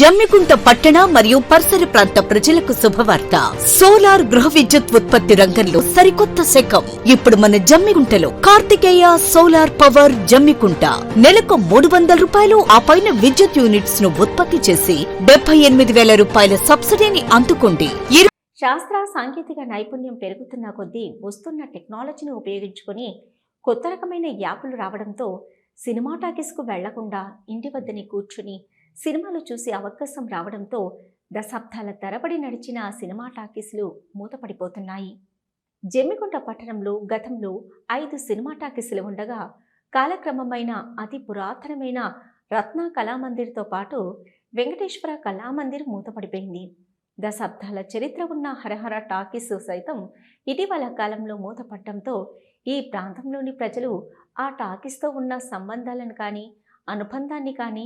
జమ్మికుంట పట్టణ మరియు పరిసర ప్రాంత ప్రజలకు శుభవార్త. సోలార్ గృహ విద్యుత్ ఉత్పత్తి రంగంలో సరికొత్త శకం ఇప్పుడు మన జమ్మికుంటలో కార్తికేయ సోలార్ పవర్ జమ్మికుంట. నెలకు 300 రూపాయలు ఆ పైన విద్యుత్ యూనిట్స్ ను ఉత్పత్తి చేసి 78,000 రూపాయల సబ్సిడీని అందుకోండి. శాస్త్ర సాంకేతిక నైపుణ్యం పెరుగుతున్న కొద్దీ వస్తున్న టెక్నాలజీని ఉపయోగించుకొని కొత్త రకమైన యాప్లు రావడంతో సినిమా టాకీస్కు వెళ్లకుండా ఇంటి వద్దనే కూర్చుని సినిమాలు చూసే అవకాశం రావడంతో దశాబ్దాల తరబడి నడిచిన సినిమా టాకీస్లు మూతపడిపోతున్నాయి. జమ్మికుంట పట్టణంలో గతంలో 5 సినిమా టాకీసులు ఉండగా కాలక్రమమైన అతి పురాతనమైన రత్న కళామందిర్తో పాటు వెంకటేశ్వర కళామందిర్ మూతపడిపోయింది. దశాబ్దాల చరిత్ర ఉన్న హరిహర టాకీస్ సైతం ఇటీవల కాలంలో మూతపడటంతో ఈ ప్రాంతంలోని ప్రజలు ఆ టాకీస్తో ఉన్న సంబంధాలను కానీ అనుబంధాన్ని కానీ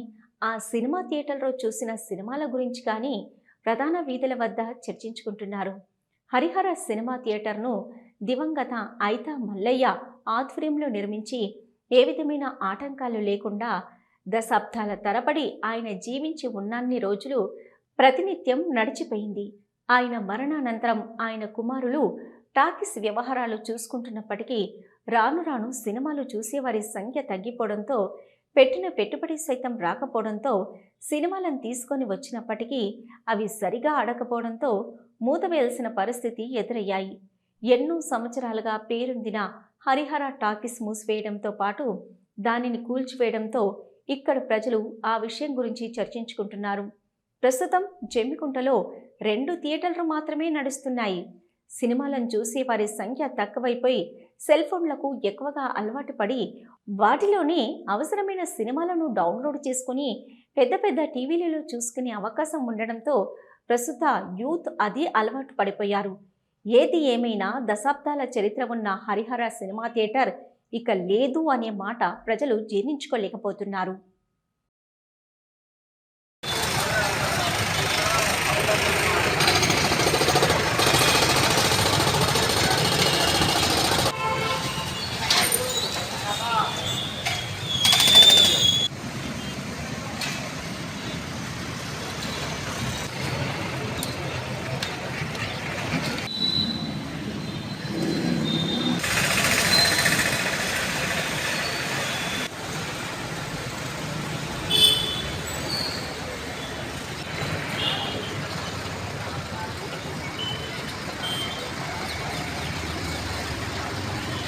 ఆ సినిమా థియేటర్లో చూసిన సినిమాల గురించి కానీ ప్రధాన వీధుల వద్ద చర్చించుకుంటున్నారు. హరిహర సినిమా థియేటర్ను దివంగత ఐతా మల్లయ్య ఆధ్వర్యంలో నిర్మించి ఏ విధమైన ఆటంకాలు లేకుండా దశాబ్దాల తరబడి ఆయన జీవించి ఉన్నన్ని రోజులు ప్రతినిత్యం నడిచిపోయింది. ఆయన మరణానంతరం ఆయన కుమారులు టాకీస్ వ్యవహారాలు చూసుకుంటున్నప్పటికీ రాను రాను సినిమాలు చూసేవారి సంఖ్య తగ్గిపోవడంతో పెట్టిన పెట్టుబడి సైతం రాకపోవడంతో సినిమాలను తీసుకొని వచ్చినప్పటికీ అవి సరిగా ఆడకపోవడంతో మూతవేయాల్సిన పరిస్థితి ఎదురయ్యాయి. ఎన్నో సంవత్సరాలుగా పేరొందిన హరిహర టాకీస్ మూసివేయడంతో పాటు దానిని కూల్చివేయడంతో ఇక్కడ ప్రజలు ఆ విషయం గురించి చర్చించుకుంటున్నారు. ప్రస్తుతం జమ్మికుంటలో 2 థియేటర్లు మాత్రమే నడుస్తున్నాయి. సినిమాలను చూసే వారి సంఖ్య తక్కువైపోయి సెల్ ఫోన్లకు ఎక్కువగా అలవాటు పడి వాటిలోనే అవసరమైన సినిమాలను డౌన్లోడ్ చేసుకుని పెద్ద పెద్ద టీవీలలో చూసుకునే అవకాశం ఉండడంతో ప్రస్తుత యూత్ అదే అలవాటు పడిపోయారు. ఏది ఏమైనా దశాబ్దాల చరిత్ర ఉన్న హరిహర సినిమా థియేటర్ ఇక లేదు అనే మాట ప్రజలు జీర్ణించుకోలేకపోతున్నారు.